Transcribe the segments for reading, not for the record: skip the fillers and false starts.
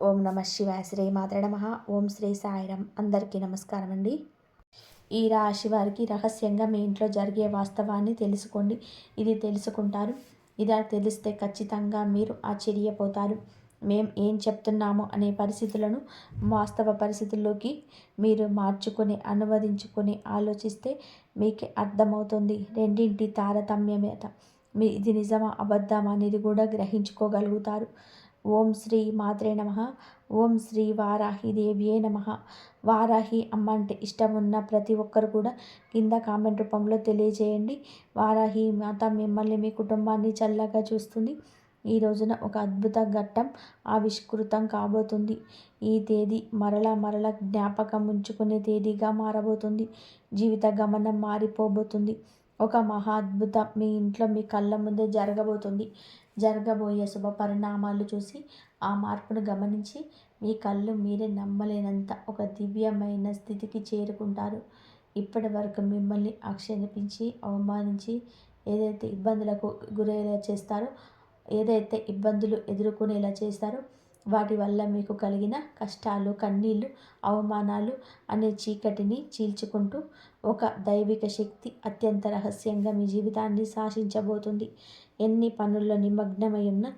ఓం నమ శివాయ. శ్రీ మాత్రే నమః. ఓం శ్రీ సాయిరాం. అందరికీ నమస్కారం అండి. ఈ రాశి వారికి రహస్యంగా మీ ఇంట్లో జరిగే వాస్తవాన్ని తెలుసుకోండి. ఇది తెలుసుకుంటారు. ఇలా తెలిస్తే ఖచ్చితంగా మీరు ఆశ్చర్యపోతారు. మేం ఏం చెప్తున్నామో అనే పరిస్థితులను వాస్తవ పరిస్థితుల్లోకి మీరు మార్చుకొని అనువదించుకొని ఆలోచిస్తే మీకే అర్థమవుతుంది. రెండింటి తారతమ్యమేత ఇది నిజమా అబద్ధమా అనేది కూడా గ్రహించుకోగలుగుతారు. ఓం శ్రీ మాత్రే నమః. ఓం శ్రీ వారాహి దేవ్యే నమః. వారాహి అమ్మ అంటే ఇష్టం ఉన్న ప్రతి ఒక్కరు కూడా కింద కామెంట్ రూపంలో తెలియజేయండి. వారాహి మాత మిమ్మల్ని మీ కుటుంబాన్ని చల్లగా చూస్తుంది. ఈ రోజున ఒక అద్భుత ఘట్టం ఆవిష్కృతం కాబోతుంది. ఈ తేదీ మరల జ్ఞాపకం ఉంచుకునే తేదీగా మారబోతుంది. జీవిత గమనం మారిపోబోతుంది. ఒక మహా అద్భుతం మీ ఇంట్లో మీ కళ్ళ ముందే జరగబోతుంది. జరగబోయే శుభ పరిణామాలు చూసి ఆ మార్పును గమనించి మీ కళ్ళు మీరే నమ్మలేనంత ఒక దివ్యమైన స్థితికి చేరుకుంటారు. ఇప్పటి వరకు మిమ్మల్ని ఆక్షేపించి అవమానించి ఏదైతే ఇబ్బందులకు గురయ్యేలా చేస్తారో, ఏదైతే ఇబ్బందులు ఎదుర్కొనేలా చేస్తారో, వాటి వల్ల మీకు కలిగిన కష్టాలు, కన్నీళ్ళు, అవమానాలు అనే చీకటిని చీల్చుకుంటూ ఒక దైవిక శక్తి అత్యంత రహస్యంగా మీ జీవితాన్ని శాసించబోతుంది. ఎన్ని పనుల్లో నిమగ్నమై ఉన్నా,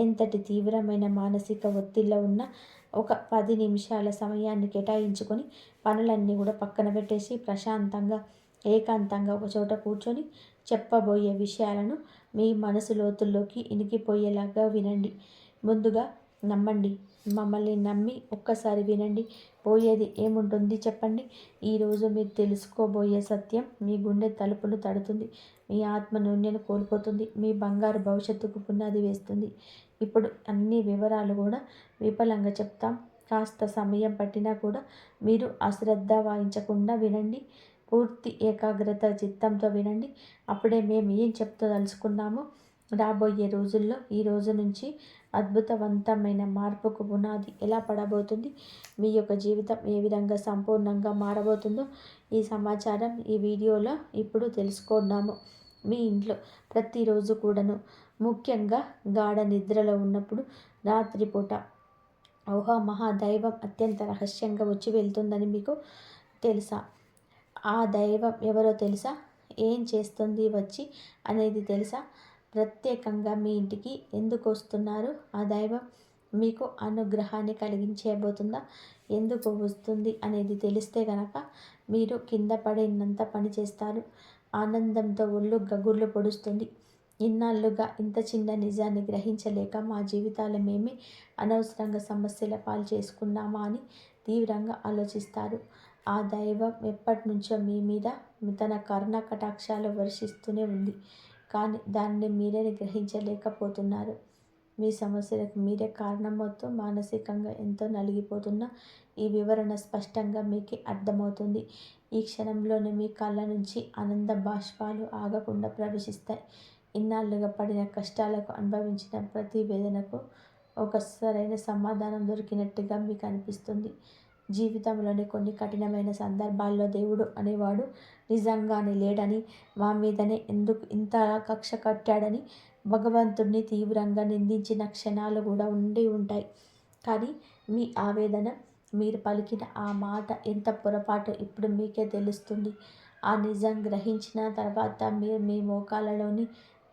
ఎంతటి తీవ్రమైన మానసిక ఒత్తిడిలో ఉన్నా ఒక 10 నిమిషాల సమయాన్ని కేటాయించుకొని పనులన్నీ కూడా పక్కన పెట్టేసి ప్రశాంతంగా ఏకాంతంగా ఒక చోట కూర్చొని చెప్పబోయే విషయాలను మీ మనసు లోతుల్లోకి ఇనికిపోయేలాగా వినండి. ముందుగా నమ్మండి. మమ్మల్ని నమ్మి ఒక్కసారి వినండి. పోయేది ఏముంటుంది చెప్పండి. ఈరోజు మీరు తెలుసుకోబోయే సత్యం మీ గుండె తలుపును తడుతుంది. మీ ఆత్మ నూనెను కోల్పోతుంది. మీ బంగారు భవిష్యత్తుకు పునాది వేస్తుంది. ఇప్పుడు అన్ని వివరాలు కూడా విఫలంగా చెప్తాం. కాస్త సమయం పట్టినా కూడా మీరు అశ్రద్ధ వహించకుండా వినండి. పూర్తి ఏకాగ్రత చిత్తంతో వినండి. అప్పుడే మేము ఏం చెప్తదలుచుకున్నామో రాబోయే రోజుల్లో ఈ రోజు నుంచి అద్భుతవంతమైన మార్పుకు పునాది ఎలా పడబోతుంది, మీ యొక్క జీవితం ఏ విధంగా సంపూర్ణంగా మారబోతుందో ఈ సమాచారం ఈ వీడియోలో ఇప్పుడు తెలుసుకున్నాము. మీ ఇంట్లో ప్రతిరోజు కూడాను, ముఖ్యంగా గాఢ నిద్రలో ఉన్నప్పుడు రాత్రిపూట మహాదైవం అత్యంత రహస్యంగా వచ్చి వెళ్తుందని మీకు తెలుసా? ఆ దైవం ఎవరో తెలుసా? ఏం చేస్తుంది వచ్చి అనేది తెలుసా? ప్రత్యేకంగా మీ ఇంటికి ఎందుకు వస్తున్నారు? ఆ దైవం మీకు అనుగ్రహాన్ని కలిగించబోతుందా? ఎందుకు వస్తుంది అనేది తెలిస్తే గనక మీరు కింద పడినంత పని చేస్తారు. ఆనందంతో ఒళ్ళు గగుర్లు పొడుస్తుంది. ఇన్నాళ్ళుగా ఇంత చిన్న నిజాన్ని గ్రహించలేక మా జీవితాలు మేమే అనవసరంగా సమస్యల పాలు చేసుకున్నామా అని తీవ్రంగా ఆలోచిస్తారు. ఆ దైవం ఎప్పటి నుంచో మీ మీద తన కరుణ కటాక్షాలు వర్షిస్తూనే ఉంది. కానీ దాన్ని మీరే గ్రహించలేకపోతున్నారు. మీ సమస్యలకు మీరే కారణమవుతూ మానసికంగా ఎంతో నలిగిపోతున్న ఈ వివరణ స్పష్టంగా మీకే అర్థమవుతుంది. ఈ క్షణంలోనే మీ కళ్ళ నుంచి ఆనంద బాష్పాలు ఆగకుండా ప్రవేశిస్తాయి. ఇన్నాళ్ళుగా పడిన కష్టాలకు, అనుభవించిన ప్రతి వేదనకు ఒక సరైన సమాధానం దొరికినట్టుగా మీకు అనిపిస్తుంది. జీవితంలోని కొన్ని కఠినమైన సందర్భాల్లో దేవుడు అనేవాడు నిజంగానే లేడని, మా మీదనే ఎందుకు ఇంత కక్ష కట్టాడని భగవంతుడిని తీవ్రంగా నిందించిన క్షణాలు కూడా ఉండి ఉంటాయి. కానీ మీ ఆవేదన, మీరు పలికిన ఆ మాట ఎంత పొరపాటు ఇప్పుడు మీకే తెలుస్తుంది. ఆ నిజం గ్రహించిన తర్వాత మీరు మీ మోకాళ్ళలోని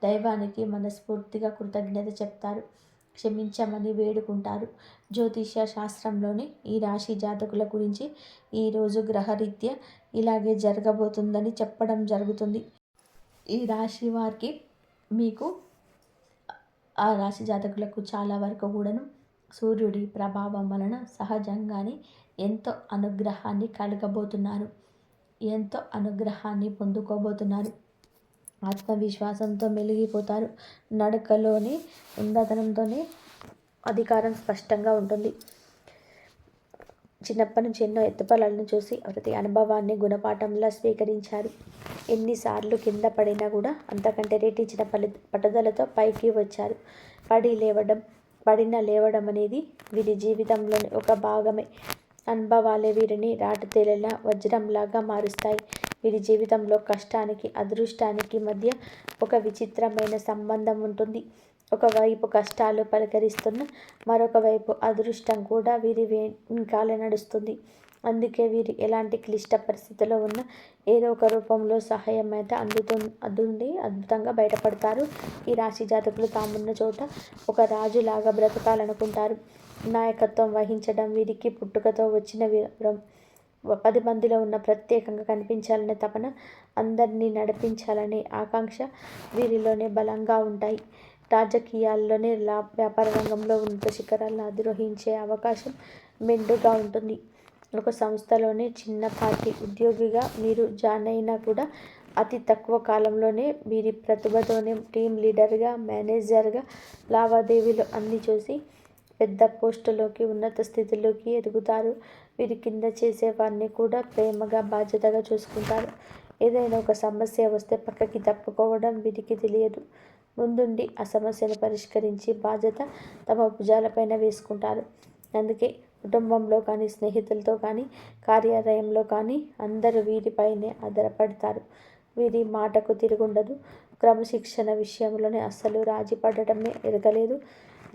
దైవానికి మనస్ఫూర్తిగా కృతజ్ఞత చెప్తారు. క్షమించమని వేడుకుంటారు. జ్యోతిష్య శాస్త్రంలోని ఈ రాశి జాతకుల గురించి ఈరోజు గ్రహరీత్యా ఇలాగే జరగబోతుందని చెప్పడం జరుగుతుంది. ఈ రాశి వారికి మీకు ఆ రాశి జాతకులకు చాలా వరకు కూడాను సూర్యుడి ప్రభావం వలన సహజంగానే ఎంతో అనుగ్రహాన్ని కలగబోతున్నారు. ఎంతో అనుగ్రహాన్ని పొందుకోబోతున్నారు. ఆత్మవిశ్వాసంతో మెలిగిపోతారు. నడకలోని ఉన్నతనంతోనే అధికారం స్పష్టంగా ఉంటుంది. చిన్నప్పటి నుంచి ఎన్నో ఎత్తుపల్లను చూసి ప్రతి అనుభవాన్ని గుణపాఠంలా స్వీకరించారు. ఎన్నిసార్లు కింద పడినా కూడా అంతకంటే రెట్టించిన పట్టుదలతో పైకి వచ్చారు. పడిన లేవడం అనేది వీరి జీవితంలోని ఒక భాగమే. అనుభవాలే వీరిని రాటుతేలేలా వజ్రంలాగా మారుస్తాయి. వీరి జీవితంలో కష్టానికి, అదృష్టానికి మధ్య ఒక విచిత్రమైన సంబంధం ఉంటుంది. ఒకవైపు కష్టాలు పలకరిస్తున్న మరొక వైపు అదృష్టం కూడా వీరి వెనకాలే నడుస్తుంది. అందుకే వీరు ఎలాంటి క్లిష్ట పరిస్థితుల్లో ఉన్నా ఏదో ఒక రూపంలో సహాయం అయితే అందుండి అద్భుతంగా బయటపడతారు. ఈ రాశి జాతకులు తామున్న చోట ఒక రాజులాగా బ్రతకాలనుకుంటారు. నాయకత్వం వహించడం వీరికి పుట్టుకతో వచ్చిన వివరం. 10 మందిలో ఉన్న ప్రత్యేకంగా కనిపించాలనే తపన, అందరినీ నడిపించాలనే ఆకాంక్ష వీరిలోనే బలంగా ఉంటాయి. రాజకీయాల్లోనే వ్యాపార రంగంలో ఉన్నత శిఖరాలను అధిరోహించే అవకాశం మెండుగా ఉంటుంది. ఒక సంస్థలోనే చిన్నపాటి ఉద్యోగిగా మీరు జాయిన్ అయినా కూడా అతి తక్కువ కాలంలోనే వీరి ప్రతిభతోనే టీం లీడర్గా, మేనేజర్గా లావాదేవీలు అన్నీ చూసి పెద్ద పోస్టులోకి, ఉన్నత స్థితిలోకి ఎదుగుతారు. వీరి కింద చేసేవారిని కూడా ప్రేమగా, బాధ్యతగా చూసుకుంటారు. ఏదైనా ఒక సమస్య వస్తే పక్కకి తప్పుకోవడం వీరికి తెలియదు. ముందుండి ఆ సమస్యను పరిష్కరించి బాధ్యత తమ భుజాలపైన వేసుకుంటారు. అందుకే కుటుంబంలో కానీ, స్నేహితులతో కానీ, కార్యాలయంలో కానీ అందరూ వీరిపైనే ఆధారపడతారు. వీరి మాటకు తిరుగుండదు. క్రమశిక్షణ విషయంలోనే అస్సలు రాజీ పడటమే ఎరగలేదు.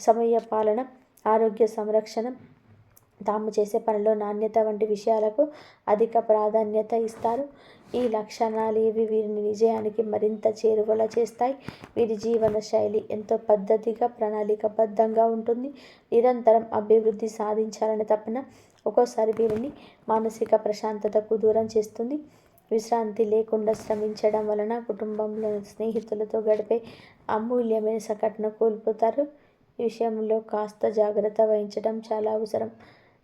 సమయ పాలన, ఆరోగ్య సంరక్షణ, తాము చేసే పనిలో నాణ్యత వంటి విషయాలకు అధిక ప్రాధాన్యత ఇస్తారు. ఈ లక్షణాలేవి వీరిని విజయానికి మరింత చేరువలా చేస్తాయి. వీరి జీవన శైలి ఎంతో పద్ధతిగా, ప్రణాళికాబద్ధంగా ఉంటుంది. నిరంతరం అభివృద్ధి సాధించాలనే తపన ఒక్కోసారి వీరిని మానసిక ప్రశాంతతకు దూరం చేస్తుంది. విశ్రాంతి లేకుండా శ్రమించడం వలన కుటుంబంలో, స్నేహితులతో గడిపే అమూల్యమైన సకట్ను కోల్పోతారు. ఈ విషయంలో కాస్త జాగ్రత్త వహించడం చాలా అవసరం.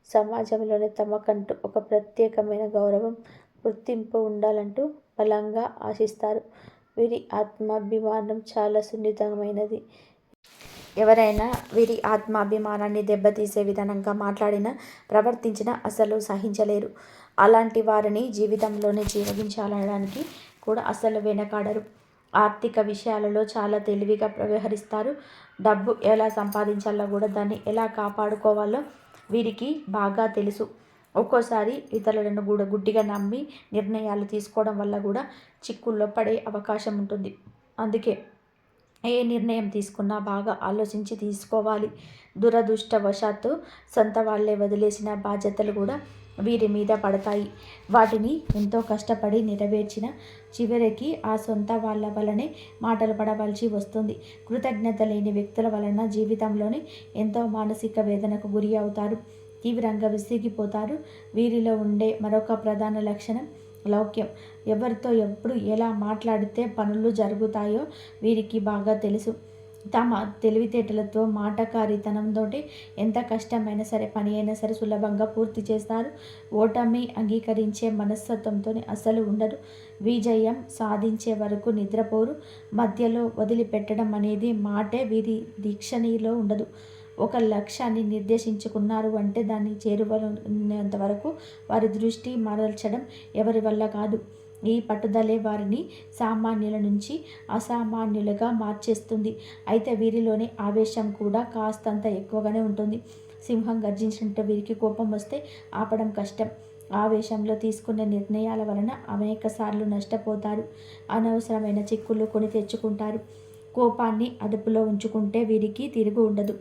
సమాజంలోనే తమకంటూ ఒక ప్రత్యేకమైన గౌరవం, గుర్తింపు ఉండాలంటూ బలంగా ఆశిస్తారు. వీరి ఆత్మాభిమానం చాలా సున్నితమైనది. ఎవరైనా వీరి ఆత్మాభిమానాన్ని దెబ్బతీసే విధానంగా మాట్లాడినా, ప్రవర్తించినా అసలు సహించలేరు. అలాంటి వారిని జీవితంలోనే జీవించాలనడానికి కూడా అసలు వెనకాడరు. ఆర్థిక విషయాలలో చాలా తెలివిగా వ్యవహరిస్తారు. డబ్బు ఎలా సంపాదించాలో కూడా దాన్ని ఎలా కాపాడుకోవాలో వీరికి బాగా తెలుసు. ఒక్కోసారి ఇతరులను కూడా గుడ్డిగా నమ్మి నిర్ణయాలు తీసుకోవడం వల్ల కూడా చిక్కుల్లో పడే అవకాశం ఉంటుంది. అందుకే ఏ నిర్ణయం తీసుకున్నా బాగా ఆలోచించి తీసుకోవాలి. దురదృష్టవశాత్తు సొంత వాళ్ళే వదిలేసిన బాధ్యతలు కూడా వీరి మీద పడతాయి. వాటిని ఎంతో కష్టపడి నెరవేర్చిన చివరికి ఆ సొంత వాళ్ళ వలనే మాటలు పడవలసి వస్తుంది. కృతజ్ఞత లేని వ్యక్తుల వలన జీవితంలోనే ఎంతో మానసిక వేదనకు గురి అవుతారు. తీవ్రంగా విసిగిపోతారు. వీరిలో ఉండే మరొక ప్రధాన లక్షణం లౌక్యం. ఎవరితో ఎప్పుడు ఎలా మాట్లాడితే పనులు జరుగుతాయో వీరికి బాగా తెలుసు. తమ తెలివితేటలతో, మాటకారితనంతో ఎంత కష్టమైనా సరే, పని అయినా సరే సులభంగా పూర్తి చేస్తారు. ఓటమి అంగీకరించే మనస్తత్వంతో అస్సలు ఉండరు. విజయం సాధించే వరకు నిద్రపోరు. మధ్యలో వదిలిపెట్టడం అనేది మాటే వీరి దీక్షణిలో ఉండదు. ఒక లక్ష్యాన్ని నిర్దేశించుకున్నారు అంటే దాన్ని చేరువనేంత వరకు వారి దృష్టి మరల్చడం ఎవరి వల్ల కాదు. ఈ పట్టుదలే వారిని సామాన్యుల నుంచి అసామాన్యులుగా మార్చేస్తుంది. అయితే వీరిలోని ఆవేశం కూడా కాస్తంత ఎక్కువగానే ఉంటుంది. సింహం గర్జించినట్టు వీరికి కోపం వస్తే ఆపడం కష్టం. ఆవేశంలో తీసుకునే నిర్ణయాల వలన అనేక సార్లు నష్టపోతారు. అనవసరమైన చిక్కులు కొని తెచ్చుకుంటారు. కోపాన్ని అదుపులో ఉంచుకుంటే వీరికి తిరుగు ఉండదు.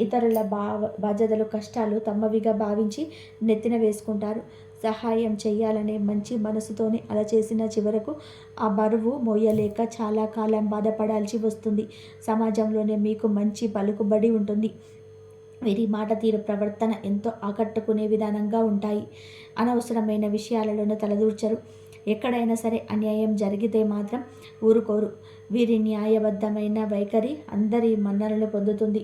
ఇతరుల బాధ్యతలు, కష్టాలు తమవిగా భావించి నెత్తిన వేసుకుంటారు. సహాయం చేయాలనే మంచి మనసుతోనే అలా చేసిన చివరకు ఆ బరువు మోయలేక చాలా కాలం బాధపడాల్సి వస్తుంది. సమాజంలోనే మీకు మంచి పలుకుబడి ఉంటుంది. వీరి మాట తీరు, ప్రవర్తన ఎంతో ఆకట్టుకునే విధానంగా ఉంటాయి. అనవసరమైన విషయాలలోనే తలదూర్చరు. ఎక్కడైనా సరే అన్యాయం జరిగితే మాత్రం ఊరుకోరు. వీరి న్యాయబద్ధమైన వైఖరి అందరి మన్ననలు పొందుతుంది.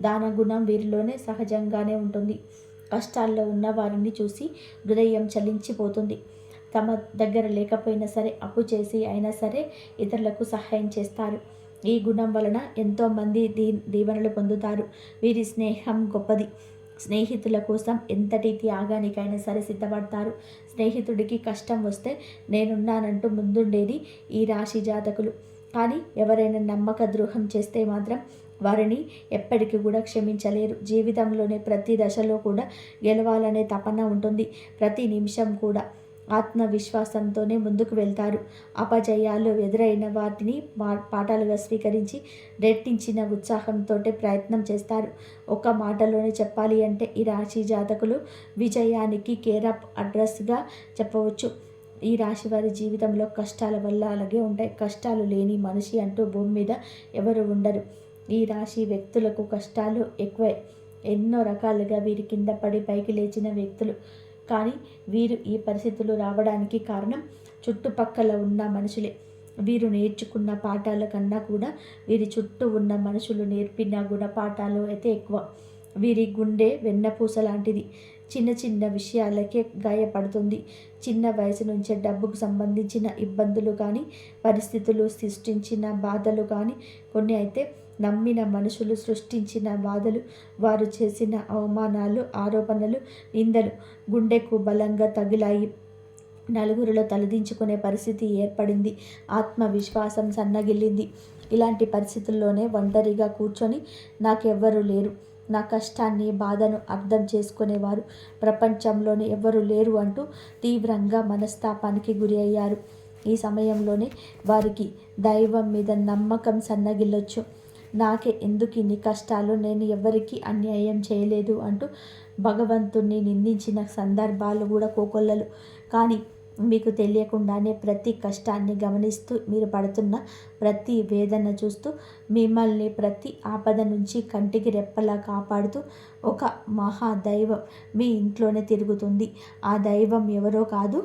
దానగుణం వీరిలోనే సహజంగానే ఉంటుంది. కష్టాల్లో ఉన్న వారిని చూసి హృదయం చలించిపోతుంది. తమ దగ్గర లేకపోయినా సరే అప్పు చేసి అయినా సరే ఇతరులకు సహాయం చేస్తారు. ఈ గుణం వలన ఎంతోమంది దీవెనలు పొందుతారు. వీరి స్నేహం గొప్పది. స్నేహితుల కోసం ఎంతటి త్యాగానికైనా సరే సిద్ధపడతారు. స్నేహితుడికి కష్టం వస్తే నేనున్నానంటూ ముందుండేది ఈ రాశి జాతకులు. కానీ ఎవరైనా నమ్మక ద్రోహం చేస్తే మాత్రం వారిని ఎప్పటికీ కూడా క్షమించలేరు. జీవితంలోనే ప్రతి దశలో కూడా గెలవాలనే తపన ఉంటుంది. ప్రతి నిమిషం కూడా ఆత్మవిశ్వాసంతోనే ముందుకు వెళ్తారు. అపజయాలు ఎదురైన వాటిని పాఠాలుగా స్వీకరించి రెట్టించిన ఉత్సాహంతో ప్రయత్నం చేస్తారు. ఒక మాటలోనే చెప్పాలి అంటే ఈ రాశి జాతకులు విజయానికి కేర్ ఆఫ్ అడ్రస్గా చెప్పవచ్చు. ఈ రాశి వారి జీవితంలో కష్టాల వల్ల అలాగే ఉంటాయి. కష్టాలు లేని మనిషి అంటూ భూమి మీద ఎవరు ఉండరు. ఈ రాశి వ్యక్తులకు కష్టాలు ఎక్కువే. ఎన్నో రకాలుగా వీరి కింద పడి పైకి లేచిన వ్యక్తులు. కానీ వీరు ఈ పరిస్థితులు రావడానికి కారణం చుట్టుపక్కల ఉన్న మనుషులే. వీరు నేర్చుకున్న పాఠాల కన్నా కూడా వీరి చుట్టూ ఉన్న మనుషులు నేర్పిన గుణపాఠాలు అయితే ఎక్కువ. వీరి గుండె వెన్నపూస లాంటిది. చిన్న చిన్న విషయాలకే గాయపడుతుంది. చిన్న వయసు నుంచే డబ్బుకు సంబంధించిన ఇబ్బందులు కానీ, పరిస్థితులు సృష్టించిన బాధలు కానీ, కొన్ని అయితే నమ్మిన మనుషులు సృష్టించిన బాధలు, వారు చేసిన అవమానాలు, ఆరోపణలు, నిందలు గుండెకు బలంగా తగిలాయి. నలుగురిలో తలదించుకునే పరిస్థితి ఏర్పడింది. ఆత్మవిశ్వాసం సన్నగిల్లింది. ఇలాంటి పరిస్థితుల్లోనే ఒంటరిగా కూర్చొని నాకెవ్వరూ లేరు, నా కష్టాన్ని బాధను అర్థం చేసుకునేవారు ప్రపంచంలోనే ఎవ్వరూ లేరు అంటూ తీవ్రంగా మనస్తాపానికి గురి అయ్యారు. ఈ సమయంలోనే వారికి దైవం మీద నమ్మకం సన్నగిల్లొచ్చు. నాకే ఎందుకు ఇన్ని కష్టాలు, నేను ఎవరికి అన్యాయం చేయలేదు అంటూ భగవంతుణ్ణి నిందించిన సందర్భాలు కూడా కోకొల్లలు. కానీ మీకు తెలియకుండానే ప్రతి కష్టాన్ని గమనిస్తూ, మీరు పడుతున్న ప్రతి వేదన చూస్తూ, మిమ్మల్ని ప్రతి ఆపద నుంచి కంటికి రెప్పలా కాపాడుతూ ఒక మహాదైవం మీ ఇంట్లోనే తిరుగుతుంది. ఆ దైవం ఎవరో కాదు,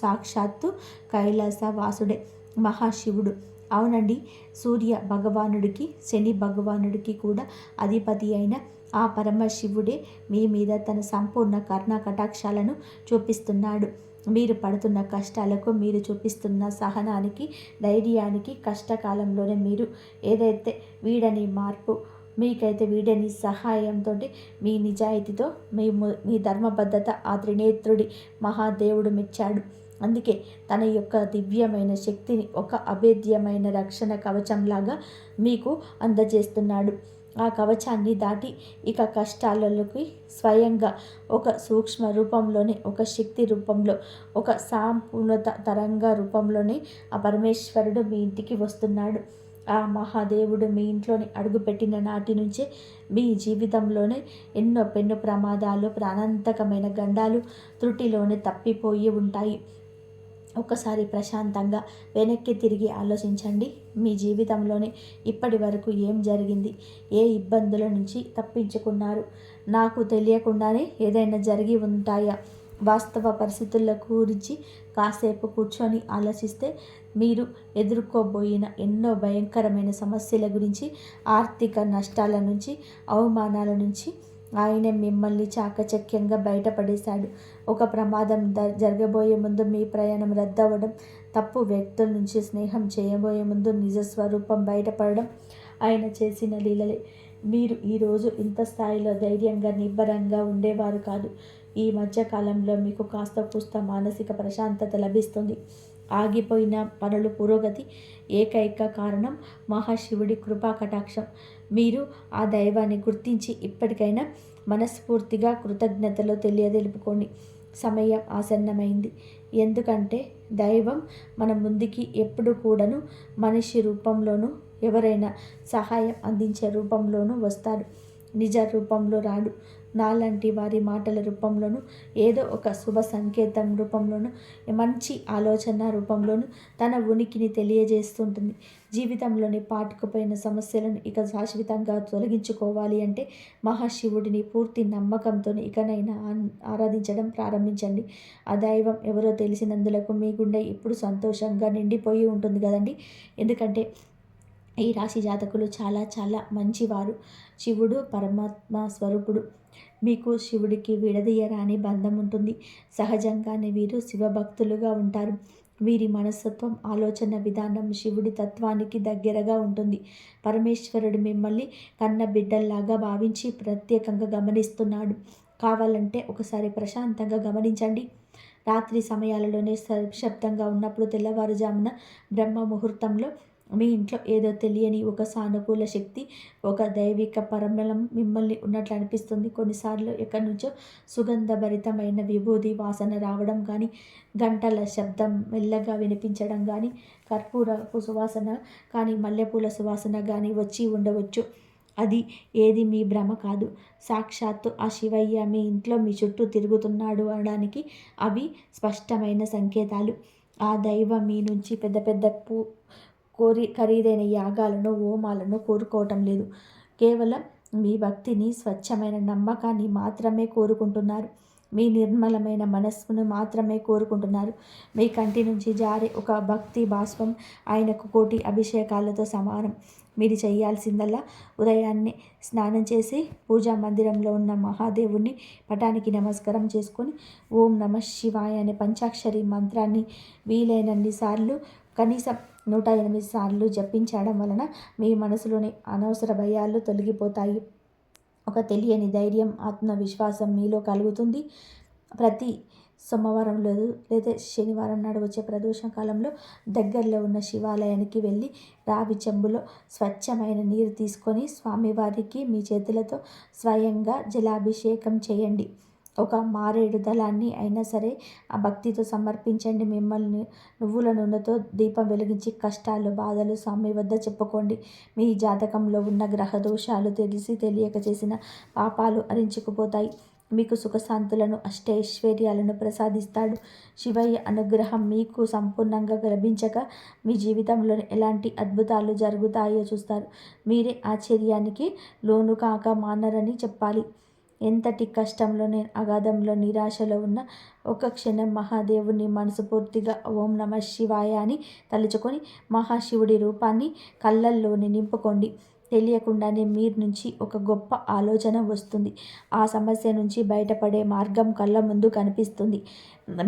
సాక్షాత్తు కైలాస వాసుడే, మహాశివుడు. అవునండి, సూర్య భగవానుడికి, శని భగవానుడికి కూడా అధిపతి అయిన ఆ పరమశివుడే మీ మీద తన సంపూర్ణ కరుణా కటాక్షాలను చూపిస్తున్నాడు. మీరు పడుతున్న కష్టాలకు, మీరు చూపిస్తున్న సహనానికి, ధైర్యానికి, కష్టకాలంలోనే మీరు ఏదైతే వీడని మార్పు, మీకైతే వీడని సహాయంతో, మీ నిజాయితీతో, మీ ధర్మబద్ధత ఆ త్రినేత్రుడి మహాదేవుడు మెచ్చాడు. అందుకే తన యొక్క దివ్యమైన శక్తిని ఒక అభేద్యమైన రక్షణ కవచంలాగా మీకు అందజేస్తున్నాడు. ఆ కవచాన్ని దాటి ఇక కష్టాలలోకి స్వయంగా ఒక సూక్ష్మ రూపంలోనే, ఒక శక్తి రూపంలో, ఒక సంపూర్ణత తరంగ రూపంలోనే ఆ పరమేశ్వరుడు మీ ఇంటికి వస్తున్నాడు. ఆ మహాదేవుడు మీ ఇంట్లోని అడుగుపెట్టిన నాటి నుంచే మీ జీవితంలోనే ఎన్నో పెను ప్రమాదాలు, ప్రాణాంతకమైన గండాలు త్రుటిలోనే తప్పిపోయి ఉంటాయి. ఒక్కసారి ప్రశాంతంగా వెనక్కి తిరిగి ఆలోచించండి. మీ జీవితంలోనే ఇప్పటి వరకు ఏం జరిగింది, ఏ ఇబ్బందుల నుంచి తప్పించుకున్నారు, నాకు తెలియకుండానే ఏదైనా జరిగి ఉంటాయా? వాస్తవ పరిస్థితుల గురించి కాసేపు కూర్చొని ఆలోచిస్తే మీరు ఎదుర్కోబోయిన ఎన్నో భయంకరమైన సమస్యల గురించి, ఆర్థిక నష్టాల నుంచి, అవమానాల నుంచి ఆయన మిమ్మల్ని చాకచక్యంగా బయటపడేశాడు. ఒక ప్రమాదం జరగబోయే ముందు మీ ప్రయాణం రద్దవడం, తప్పు వ్యక్తుల నుంచి స్నేహం చేయబోయే ముందు నిజ స్వరూపం బయటపడడం ఆయన చేసిన లీలలే. మీరు ఈరోజు ఇంత స్థాయిలో ధైర్యంగా, నిబ్బరంగా ఉండేవారు కాదు. ఈ మధ్యకాలంలో మీకు కాస్త కూస్త మానసిక ప్రశాంతత లభిస్తుంది. ఆగిపోయిన పనులు పురోగతి ఏకైక కారణం మహాశివుడి కృపా కటాక్షం. మీరు ఆ దైవాన్ని గుర్తించి ఇప్పటికైనా మనస్ఫూర్తిగా కృతజ్ఞతలు తెలియజెలుపుకోండి. సమయం ఆసన్నమైంది. ఎందుకంటే దైవం మన ముందుకి ఎప్పుడు కూడాను మనిషి రూపంలోనూ, ఎవరైనా సహాయం అందించే రూపంలోనూ వస్తాడు. నిజ రూపంలో రాడు. నాలాంటి వారి మాటల రూపంలోనూ, ఏదో ఒక శుభ సంకేతం రూపంలోనూ, మంచి ఆలోచన రూపంలోనూ తన ఉనికిని తెలియజేస్తుంటుంది. జీవితంలోని పాటుకుపోయిన సమస్యలను ఇక శాశ్వతంగా తొలగించుకోవాలి అంటే మహాశివుడిని పూర్తి నమ్మకంతో ఇకనైనా ఆరాధించడం ప్రారంభించండి. ఆ దైవం ఎవరో తెలిసినందులకు మీ గుండె ఇప్పుడు సంతోషంగా నిండిపోయి ఉంటుంది కదండి. ఎందుకంటే ఈ రాశి జాతకులు చాలా చాలా మంచివారు. శివుడు పరమాత్మ స్వరూపుడు. మీకు శివుడికి విడదీయరాని బంధం ఉంటుంది. సహజంగానే వీరు శివభక్తులుగా ఉంటారు. వీరి మనస్తత్వం, ఆలోచన విధానం శివుడి తత్వానికి దగ్గరగా ఉంటుంది. పరమేశ్వరుడు మిమ్మల్ని కన్న బిడ్డల్లాగా భావించి ప్రత్యేకంగా గమనిస్తున్నాడు. కావాలంటే ఒకసారి ప్రశాంతంగా గమనించండి. రాత్రి సమయాలలోనే నిశ్శబ్దంగా ఉన్నప్పుడు, తెల్లవారుజామున బ్రహ్మ ముహూర్తంలో మీ ఇంట్లో ఏదో తెలియని ఒక సానుకూల శక్తి, ఒక దైవిక పరిమళం మిమ్మల్ని ఉన్నట్లు అనిపిస్తుంది. కొన్నిసార్లు ఎక్కడి నుంచో సుగంధభరితమైన విభూది వాసన రావడం కానీ, గంటల శబ్దం మెల్లగా వినిపించడం కానీ, కర్పూరపు సువాసన కానీ, మల్లెపూల సువాసన కానీ వచ్చి ఉండవచ్చు. అది ఏది మీ భ్రమ కాదు. సాక్షాత్తు ఆ శివయ్య మీ ఇంట్లో మీ చుట్టూ తిరుగుతున్నాడు అనడానికి అవి స్పష్టమైన సంకేతాలు. ఆ దైవం మీ నుంచి పెద్ద పెద్ద ఖరీదైన యాగాలను, హోమాలను కోరుకోవటం లేదు. కేవలం మీ భక్తిని, స్వచ్ఛమైన నమ్మకాన్ని మాత్రమే కోరుకుంటున్నారు. మీ నిర్మలమైన మనస్సును మాత్రమే కోరుకుంటున్నారు. మీ కంటి నుంచి జారే ఒక భక్తి బాష్పం ఆయనకు కోటి అభిషేకాలతో సమానం. మీరు చేయాల్సిందల్లా ఉదయాన్నే స్నానం చేసి పూజా మందిరంలో ఉన్న మహాదేవుని పటానికి నమస్కారం చేసుకొని ఓం నమః శివాయ అనే పంచాక్షరి మంత్రాన్ని వీలైనన్ని సార్లు, కనీసం 108 సార్లు జపించడం వలన మీ మనసులోని అనవసర భయాలు తొలగిపోతాయి. ఒక తెలియని ధైర్యం, ఆత్మవిశ్వాసం మీలో కలుగుతుంది. ప్రతి సోమవారం లేదా శనివారం నాడు వచ్చే ప్రదోష కాలంలో దగ్గరలో ఉన్న శివాలయానికి వెళ్ళి రావి చెంబులో స్వచ్ఛమైన నీరు తీసుకొని స్వామివారికి మీ చేతులతో స్వయంగా జలాభిషేకం చేయండి. ఒక మారేడు దళాన్ని అయినా సరే ఆ భక్తితో సమర్పించండి. మిమ్మల్ని నువ్వుల నూనెతో దీపం వెలిగించి కష్టాలు, బాధలు స్వామి వద్ద చెప్పుకోండి. మీ జాతకంలో ఉన్న గ్రహ దోషాలు, తెలిసి తెలియక చేసిన పాపాలు హరించుకుపోతాయి. మీకు సుఖశాంతులను, అష్టైశ్వర్యాలను ప్రసాదిస్తాడు. శివయ్య అనుగ్రహం మీకు సంపూర్ణంగా లభించక మీ జీవితంలో ఎలాంటి అద్భుతాలు జరుగుతాయో చూస్తారు. మీరే ఆశ్చర్యానికి లోను కాక మానరని చెప్పాలి. ఎంతటి కష్టంలో, అగాధంలో, నిరాశలో ఉన్న ఒక క్షణం మహాదేవుని మనస్ఫూర్తిగా ఓం నమః శివాయ అని తలుచుకొని మహాశివుడి రూపాన్ని కళ్ళల్లోని నింపుకోండి. తెలియకుండానే మీరు నుంచి ఒక గొప్ప ఆలోచన వస్తుంది. ఆ సమస్య నుంచి బయటపడే మార్గం కళ్ళ ముందు కనిపిస్తుంది.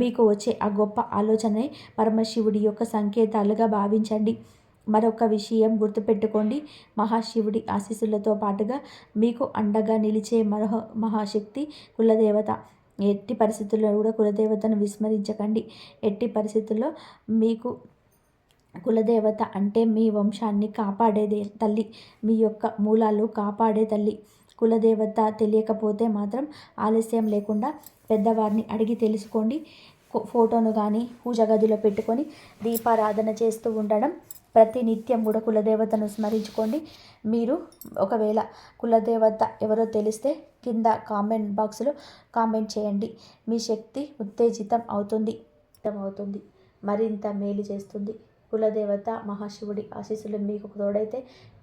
మీకు వచ్చే ఆ గొప్ప ఆలోచనే పరమశివుడి యొక్క సంకేతాలుగా భావించండి. మరొక విషయం గుర్తుపెట్టుకోండి, మహాశివుడి ఆశీస్సులతో పాటుగా మీకు అండగా నిలిచే మహాశక్తి కులదేవత. ఎట్టి పరిస్థితుల్లో కూడా కులదేవతను విస్మరించకండి. ఎట్టి పరిస్థితుల్లో మీకు కులదేవత అంటే మీ వంశాన్ని కాపాడేదే తల్లి, మీ యొక్క మూలాలు కాపాడే తల్లి. కులదేవత తెలియకపోతే మాత్రం ఆలస్యం లేకుండా పెద్దవారిని అడిగి తెలుసుకోండి. ఫోటోను కానీ పూజ గదిలో పెట్టుకొని దీపారాధన చేస్తూ ఉండడం. ప్రతి నిత్యం కూడా కులదేవతను స్మరించుకోండి. మీరు ఒకవేళ కులదేవత ఎవరో తెలిస్తే కింద కామెంట్ బాక్స్లో కామెంట్ చేయండి. మీ శక్తి ఉత్తేజితం అవుతుంది, మరింత మేలు చేస్తుంది. కులదేవత మహాశివుడి ఆశీస్సులు మీకు తోడైతే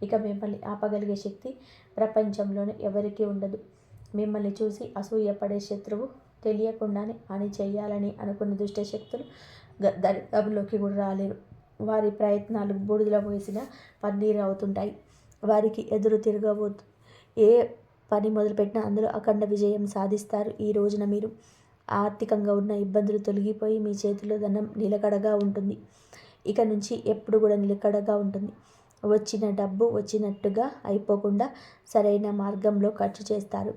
ఇక మిమ్మల్ని ఆపగలిగే శక్తి ప్రపంచంలోనే ఎవరికీ ఉండదు. మిమ్మల్ని చూసి అసూయపడే శత్రువు తెలియకుండానే హాని చేయాలని అనుకున్న దుష్ట శక్తులు దరిదాపులోకి కూడా రాలేరు. వారి ప్రయత్నాలు బూడిదలో పోసిన పన్నీరు అవుతుంటాయి. వారికి ఎదురు తిరగబోతు ఏ పని మొదలుపెట్టినా అందులో అఖండ విజయం సాధిస్తారు. ఈ రోజున మీరు ఆర్థికంగా ఉన్న ఇబ్బందులు తొలగిపోయి మీ చేతిలో ధనం నిలకడగా ఉంటుంది. ఇక నుంచి ఎప్పుడు కూడా నిలకడగా ఉంటుంది. వచ్చిన డబ్బు వచ్చినట్టుగా అయిపోకుండా సరైన మార్గంలో ఖర్చు చేస్తారు.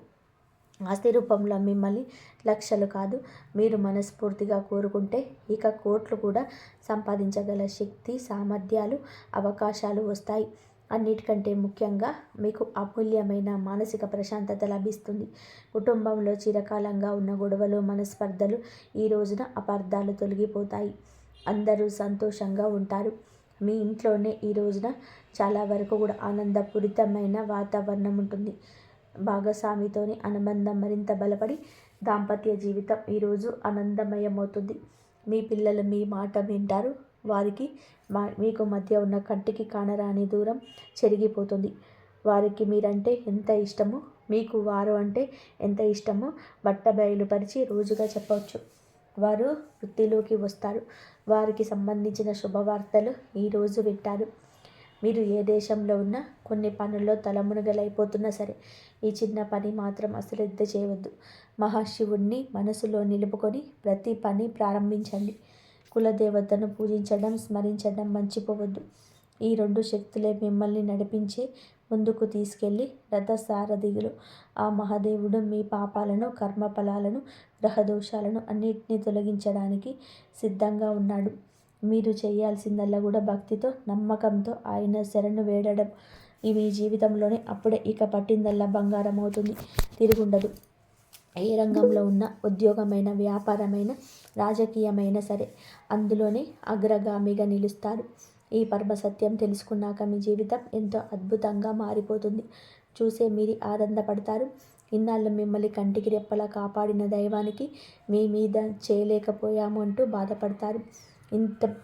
ఆస్తి రూపంలో మిమ్మల్ని లక్షలు కాదు, మీరు మనస్ఫూర్తిగా కోరుకుంటే ఇక కోట్లు కూడా సంపాదించగల శక్తి, సామర్థ్యాలు, అవకాశాలు వస్తాయి. అన్నిటికంటే ముఖ్యంగా మీకు అమూల్యమైన మానసిక ప్రశాంతత లభిస్తుంది. కుటుంబంలో చిరకాలంగా ఉన్న గొడవలు, మనస్పర్ధలు ఈ రోజున అపార్థాలు తొలగిపోతాయి. అందరూ సంతోషంగా ఉంటారు. మీ ఇంట్లోనే ఈ రోజున చాలా వరకు కూడా ఆనందపూరితమైన వాతావరణం ఉంటుంది. భాగస్వామితోని అనుబంధం మరింత బలపడి దాంపత్య జీవితం ఈరోజు ఆనందమయమవుతుంది. మీ పిల్లలు మీ మాట వింటారు. వారికి మీకు మధ్య ఉన్న కంటికి కానరాని దూరం చెరిగిపోతుంది. వారికి మీరంటే ఎంత ఇష్టమో, మీకు వారు అంటే ఎంత ఇష్టమో బట్టబయలుపరిచి రోజుగా చెప్పవచ్చు. వారు వృత్తిలోకి వస్తారు. వారికి సంబంధించిన శుభవార్తలు ఈరోజు వింటారు. మీరు ఏ దేశంలో ఉన్నా, కొన్ని పనుల్లో తలమునగలైపోతున్నా సరే ఈ చిన్న పని మాత్రం అశ్రద్ధ చేయవద్దు. మహాశివుణ్ణి మనసులో నిలుపుకొని ప్రతి పని ప్రారంభించండి. కులదేవతను పూజించడం, స్మరించడం మర్చిపోవద్దు. ఈ రెండు శక్తులే మిమ్మల్ని నడిపించే, ముందుకు తీసుకెళ్ళి రథసారథిగులు. ఆ మహాదేవుడు మీ పాపాలను, కర్మఫలాలను, గ్రహదోషాలను అన్నిటినీ తొలగించడానికి సిద్ధంగా ఉన్నాడు. మీరు చేయాల్సిందల్లా కూడా భక్తితో నమ్మకంతో ఆయన శరణు వేడడం. మీ జీవితంలోనే అప్పుడే ఇక పట్టిందల్లా బంగారం అవుతుంది, తిరుగుండదు. ఏ రంగంలో ఉన్న ఉద్యోగమైన, వ్యాపారమైన, రాజకీయమైన సరే అందులోనే అగ్రగామిగా నిలుస్తారు. ఈ పరమ సత్యం తెలుసుకున్నాక మీ జీవితం ఎంతో అద్భుతంగా మారిపోతుంది. చూసే మీరు ఆనందపడతారు. ఇన్నాళ్ళు మిమ్మల్ని కంటికి రెప్పలా కాపాడిన దైవానికి మీ మీద చేయలేకపోయాము అంటూ బాధపడతారు.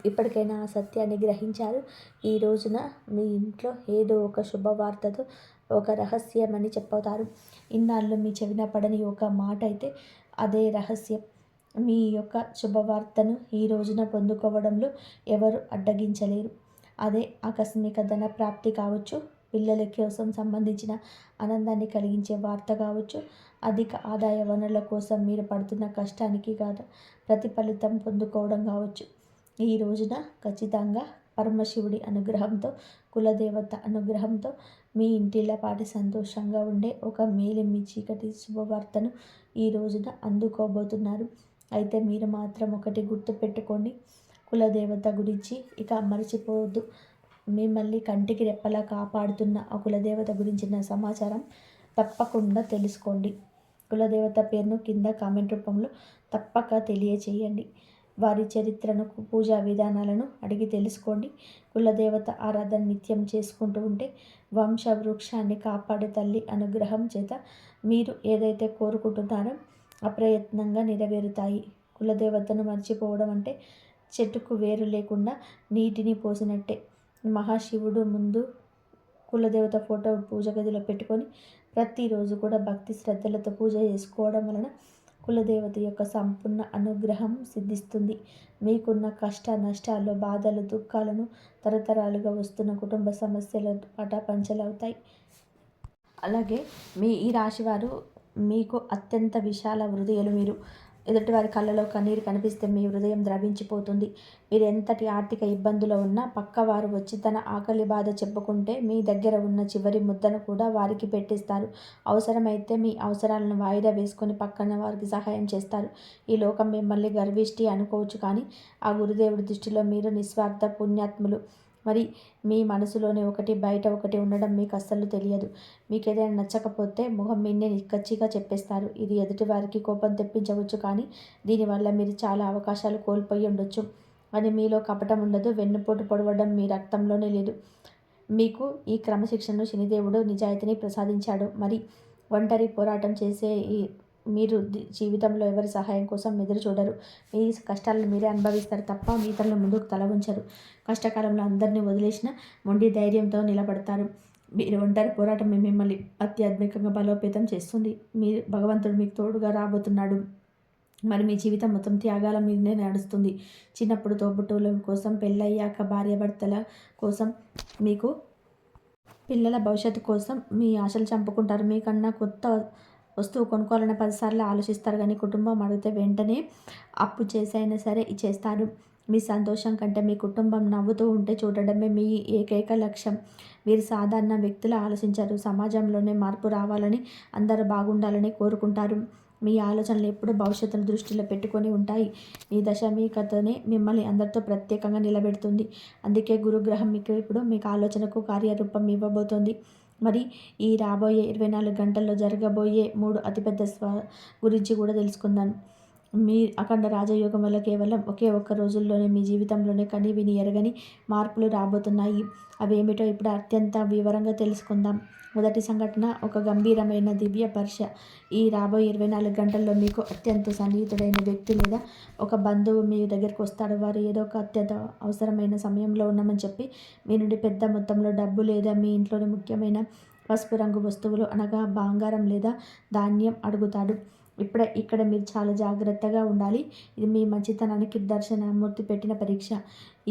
ఇప్పటికైనా ఆ సత్యాన్ని గ్రహించారు. ఈ రోజున మీ ఇంట్లో ఏదో ఒక శుభవార్తతో ఒక రహస్యమని చెప్పుతారు. ఇన్నాళ్ళు మీ చెవిన పడని ఒక మాట అయితే అదే రహస్యం. మీ యొక్క శుభవార్తను ఈ రోజున పొందుకోవడంలో ఎవరు అడ్డగించలేరు. అదే ఆకస్మిక ధన ప్రాప్తి కావచ్చు, పిల్లల కోసం సంబంధించిన ఆనందాన్ని కలిగించే వార్త కావచ్చు, అధిక ఆదాయ వనరుల కోసం మీరు పడుతున్న కష్టానికి కాదు ప్రతిఫలితం పొందుకోవడం కావచ్చు. ఈ రోజున ఖచ్చితంగా పరమశివుడి అనుగ్రహంతో, కులదేవత అనుగ్రహంతో మీ ఇంటిల్లపాటి సంతోషంగా ఉండే ఒక మేలిమి చీకటి శుభవార్తను ఈ రోజున అందుకోబోతున్నారు. అయితే మీరు మాత్రం ఒకటి గుర్తుపెట్టుకోండి, కులదేవత గురించి ఇక మర్చిపోవద్దు. మిమ్మల్ని కంటికి రెప్పలా కాపాడుతున్న ఆ కులదేవత గురించిన సమాచారం తప్పకుండా తెలుసుకోండి. కులదేవత పేరును కింద కామెంట్ రూపంలో తప్పక తెలియచేయండి. వారి చరిత్రను, పూజా విధానాలను అడిగి తెలుసుకోండి. కులదేవత ఆరాధన నిత్యం చేసుకుంటూ ఉంటే వంశవృక్షాన్ని కాపాడే తల్లి అనుగ్రహం చేత మీరు ఏదైతే కోరుకుంటున్నారో అప్రయత్నంగా నెరవేరుతాయి. కులదేవతను మర్చిపోవడం అంటే చెట్టుకు వేరు లేకుండా నీటిని పోసినట్టే. మహాశివుడు ముందు కులదేవత ఫోటో పూజ గదిలో పెట్టుకొని ప్రతిరోజు కూడా భక్తి శ్రద్ధలతో పూజ చేసుకోవడం వలన కులదేవత యొక్క సంపూర్ణ అనుగ్రహం సిద్ధిస్తుంది. మీకున్న కష్ట నష్టాలు, బాధలు, దుఃఖాలను, తరతరాలుగా వస్తున్న కుటుంబ సమస్యలు పటాపంచలవుతాయి. అలాగే ఈ రాశివారు మీకు అత్యంత విశాల హృదయాలు. మీరు ఎదుటివారి కళ్ళలో కన్నీరు కనిపిస్తే మీ హృదయం ద్రవించిపోతుంది. మీరు ఎంతటి ఆర్థిక ఇబ్బందులో ఉన్నా పక్కవారు వచ్చి తన ఆకలి బాధ చెప్పుకుంటే మీ దగ్గర ఉన్న చివరి ముద్దను కూడా వారికి పెట్టిస్తారు. అవసరమైతే మీ అవసరాలను వాయిదా వేసుకొని పక్కన వారికి సహాయం చేస్తారు. ఈ లోకం మిమ్మల్ని గర్విష్టి అనుకోవచ్చు, కానీ ఆ గురుదేవుడి దృష్టిలో మీరు నిస్వార్థ పుణ్యాత్ములు. మరి మీ మనసులోనే ఒకటి, బయట ఒకటి ఉండడం మీకు అస్సలు తెలియదు. మీకు ఏదైనా నచ్చకపోతే మొహం మీదే నిక్కచ్చిగా చెప్పేస్తారు. ఇది ఎదుటివారికి కోపం తెప్పించవచ్చు, కానీ దీనివల్ల మీరు చాలా అవకాశాలు కోల్పోయి ఉండొచ్చు. అని మీలో కపటం ఉండదు. వెన్నుపోటు పొడవడం మీ రక్తంలోనే లేదు. మీకు ఈ క్రమశిక్షణను శనిదేవుడు నిజాయితీని ప్రసాదించాడు. మరి ఒంటరి పోరాటం చేసే మీరు జీవితంలో ఎవరి సహాయం కోసం ఎదురు చూడరు. మీ కష్టాలను మీరే అనుభవిస్తారు తప్ప ఇతరుల ముందుకు తల ఉంచరు. కష్టకాలంలో అందరినీ వదిలేసిన మొండి ధైర్యంతో నిలబడతారు. మీరు ఒంటరి పోరాటం మిమ్మల్ని ఆధ్యాత్మికంగా బలోపేతం చేస్తుంది. భగవంతుడు మీకు తోడుగా రాబోతున్నాడు. మరి మీ జీవితం మొత్తం త్యాగాల మీదనే నడుస్తుంది. చిన్నప్పుడు తోబుట్టువుల కోసం, పెళ్ళయ్యాక భార్యాభర్తల కోసం, మీకు పిల్లల భవిష్యత్తు కోసం మీ ఆశలు చంపుకుంటారు. మీకన్నా కొత్త వస్తువు కొనుక్కోవాలని 10 సార్లు ఆలోచిస్తారు, కానీ కుటుంబం అడిగితే వెంటనే అప్పు చేసైనా సరే ఇచ్చేస్తారు. మీ సంతోషం కంటే మీ కుటుంబం నవ్వుతూ ఉంటే చూడడమే మీ ఏకైక లక్ష్యం. మీరు సాధారణ వ్యక్తులు ఆలోచించరు. సమాజంలోనే మార్పు రావాలని, అందరూ బాగుండాలని కోరుకుంటారు. మీ ఆలోచనలు ఎప్పుడూ భవిష్యత్తును దృష్టిలో పెట్టుకొని ఉంటాయి. మీ దశ మీ కథనే మిమ్మల్ని అందరితో ప్రత్యేకంగా నిలబెడుతుంది. అందుకే గురుగ్రహం మీకు ఆలోచనకు కార్యరూపం ఇవ్వబోతోంది. మరి ఈ రాబోయే 24 గంటల్లో జరగబోయే 3 అతిపెద్ద గురించి కూడా తెలుసుకుందాం. మీ అఖండ రాజయోగం వల్ల కేవలం ఒకే ఒక్క రోజుల్లోనే మీ జీవితంలోనే కని విని ఎరగని మార్పులు రాబోతున్నాయి. అవేమిటో ఇప్పుడు అత్యంత వివరంగా తెలుసుకుందాం. మొదటి సంఘటన ఒక గంభీరమైన దివ్య పరీక్ష. ఈ రాబోయే 24 గంటల్లో మీకు అత్యంత సన్నిహితుడైన వ్యక్తి లేదా ఒక బంధువు మీ దగ్గరికి వస్తాడు. వారు ఏదో ఒక అత్యంత అవసరమైన సమయంలో ఉన్నామని చెప్పి మీ నుండి పెద్ద మొత్తంలో డబ్బు లేదా మీ ఇంట్లోని ముఖ్యమైన పసుపు రంగు వస్తువులు అనగా బంగారం లేదా ధాన్యం అడుగుతాడు. ఇక్కడ మీరు చాలా జాగ్రత్తగా ఉండాలి. ఇది మీ మంచితనానికి దర్శనమూర్తి పెట్టిన పరీక్ష.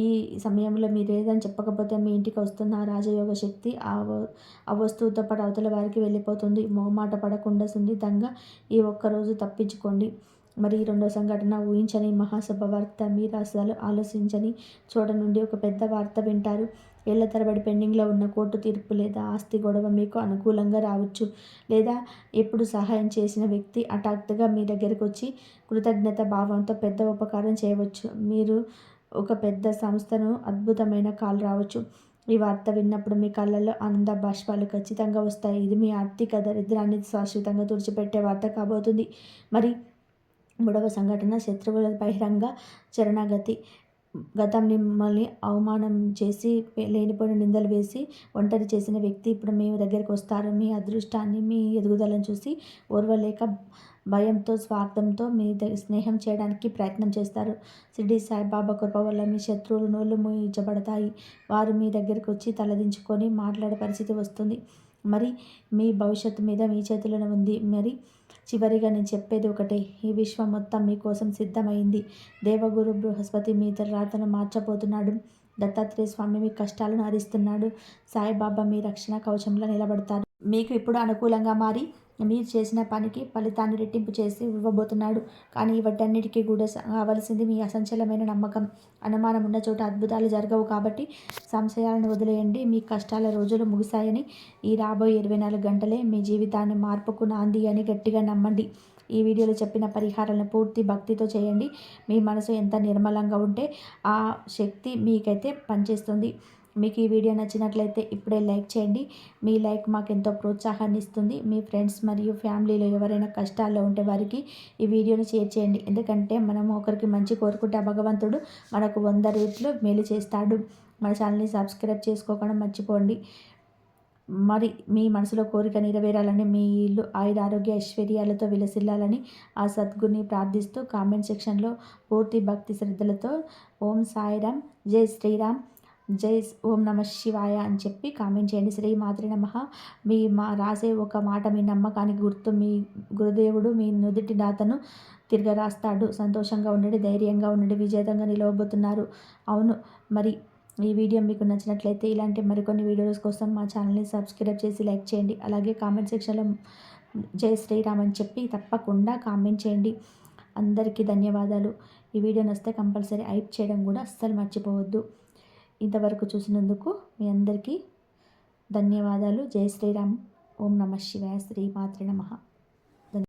ఈ సమయంలో మీరు ఏదని చెప్పకపోతే మీ ఇంటికి వస్తున్న ఆ రాజయోగ శక్తి ఆ వస్తువుతో పాటు అవతల వారికి వెళ్ళిపోతుంది. మొహమాట పడకుండా సున్నితంగా ఈ ఒక్కరోజు తప్పించుకోండి. మరి రెండో సంఘటన ఊహించని మహాశుభవార్త. మీరు అసలు ఆలోచించని చోట నుండి ఒక పెద్ద వార్త వింటారు. ఏళ్ల తరబడి పెండింగ్లో ఉన్న కోర్టు తీర్పు లేదా ఆస్తి గొడవ మీకు అనుకూలంగా రావచ్చు. లేదా ఎప్పుడు సహాయం చేసిన వ్యక్తి హఠాత్తుగా మీ దగ్గరకు వచ్చి కృతజ్ఞత భావంతో పెద్ద ఉపకారం చేయవచ్చు. మీరు ఒక పెద్ద సంస్థను అద్భుతమైన కాల్ రావచ్చు. ఈ వార్త విన్నప్పుడు మీ కళ్ళల్లో ఆనంద బాష్పాలు ఖచ్చితంగా వస్తాయి. ఇది మీ ఆర్థిక దరిద్రాన్ని శాశ్వతంగా తుడిచిపెట్టే వార్త కాబోతుంది. మరి మూడవ సంఘటన శత్రువుల బహిరంగ శరణాగతి. గతం మిమ్మల్ని అవమానం చేసి లేనిపోయిన నిందలు వేసి ఒంటరి చేసిన వ్యక్తి ఇప్పుడు మీ దగ్గరికి వస్తారు. మీ అదృష్టాన్ని, మీ ఎదుగుదలను చూసి ఓర్వలేక భయంతో, స్వార్థంతో మీ స్నేహం చేయడానికి ప్రయత్నం చేస్తారు. షిరిడి సాయిబాబా కృప వల్ల మీ శత్రువులు నోళ్ళు మూయించబడతాయి. వారు మీ దగ్గరికి వచ్చి తలదించుకొని మాట్లాడే పరిస్థితి వస్తుంది. మరి మీ భవిష్యత్తు మీద మీ చేతులను ఉంది. మరి చివరిగా నేను చెప్పేది ఒకటే, ఈ విశ్వం మొత్తం మీకోసం సిద్ధమైంది. దేవగురు బృహస్పతి మీ రాతను మార్చబోతున్నాడు. దత్తాత్రేయ స్వామి మీ కష్టాలను హరిస్తున్నాడు. సాయిబాబా మీ రక్షణ కవచంలో నిలబడతారు. మీకు ఇప్పుడు అనుకూలంగా మారి మీరు చేసిన పనికి ఫలితాన్ని రెట్టింపు చేసి ఇవ్వబోతున్నాడు. కానీ వాటన్నిటికీ కూడా కావలసింది మీ అసంచలమైన నమ్మకం. అనుమానం ఉన్న చోట అద్భుతాలు జరగవు. కాబట్టి సంశయాలను వదిలేయండి. మీ కష్టాల రోజులు ముగిశాయని, ఈ రాబోయే 24 గంటలే మీ జీవితాన్ని మార్పుకు నాంది అని గట్టిగా నమ్మండి. ఈ వీడియోలో చెప్పిన పరిహారాలను పూర్తి భక్తితో చేయండి. మీ మనసు ఎంత నిర్మలంగా ఉంటే ఆ శక్తి మీకైతే పనిచేస్తుంది. మీకు ఈ వీడియో నచ్చినట్లయితే ఇప్పుడే లైక్ చేయండి. మీ లైక్ మాకు ఎంతో ప్రోత్సాహాన్ని ఇస్తుంది. మీ ఫ్రెండ్స్ మరియు ఫ్యామిలీలో ఎవరైనా కష్టాల్లో ఉంటే వారికి ఈ వీడియోని షేర్ చేయండి. ఎందుకంటే మనం ఒకరికి మంచి కోరుకుంటే భగవంతుడు మనకు 100 రెట్లు మేలు చేస్తాడు. మన ఛానల్ని సబ్స్క్రైబ్ చేసుకోకుండా మర్చిపోండి. మరి మీ మనసులో కోరిక నెరవేరాలని, మీ ఇల్లు ఆయురారోగ్య ఐశ్వర్యాలతో విలసిల్లాలని ఆ సద్గురుని ప్రార్థిస్తూ కామెంట్ సెక్షన్లో పూర్తి భక్తి శ్రద్ధలతో ఓం సాయిరామ్, జై శ్రీరామ్, జై ఓం నమ శివాయ అని చెప్పి కామెంట్ చేయండి. శ్రీ మాత్రే నమః. మీ రాసే ఒక మాట మీ నమ్మకానికి గుర్తు. మీ గురుదేవుడు మీ నుదుటి రాతను తిరగరాస్తాడు. సంతోషంగా ఉండండి, ధైర్యంగా ఉండండి, విజేతంగా నిలవబోతున్నారు. అవును, మరి ఈ వీడియో మీకు నచ్చినట్లయితే ఇలాంటి మరికొన్ని వీడియోస్ కోసం మా ఛానల్ని సబ్స్క్రైబ్ చేసి లైక్ చేయండి. అలాగే కామెంట్ సెక్షన్లో జై శ్రీరామ్ అని చెప్పి తప్పకుండా కామెంట్ చేయండి. అందరికీ ధన్యవాదాలు. ఈ వీడియో నచ్చితే కంపల్సరీ హైప్ చేయడం కూడా అస్సలు మర్చిపోవద్దు. ఇంతవరకు చూసినందుకు మీ అందరికీ ధన్యవాదాలు. జై శ్రీరామ్. ఓం నమ శివాయ. శ్రీ మాత్రే నమః.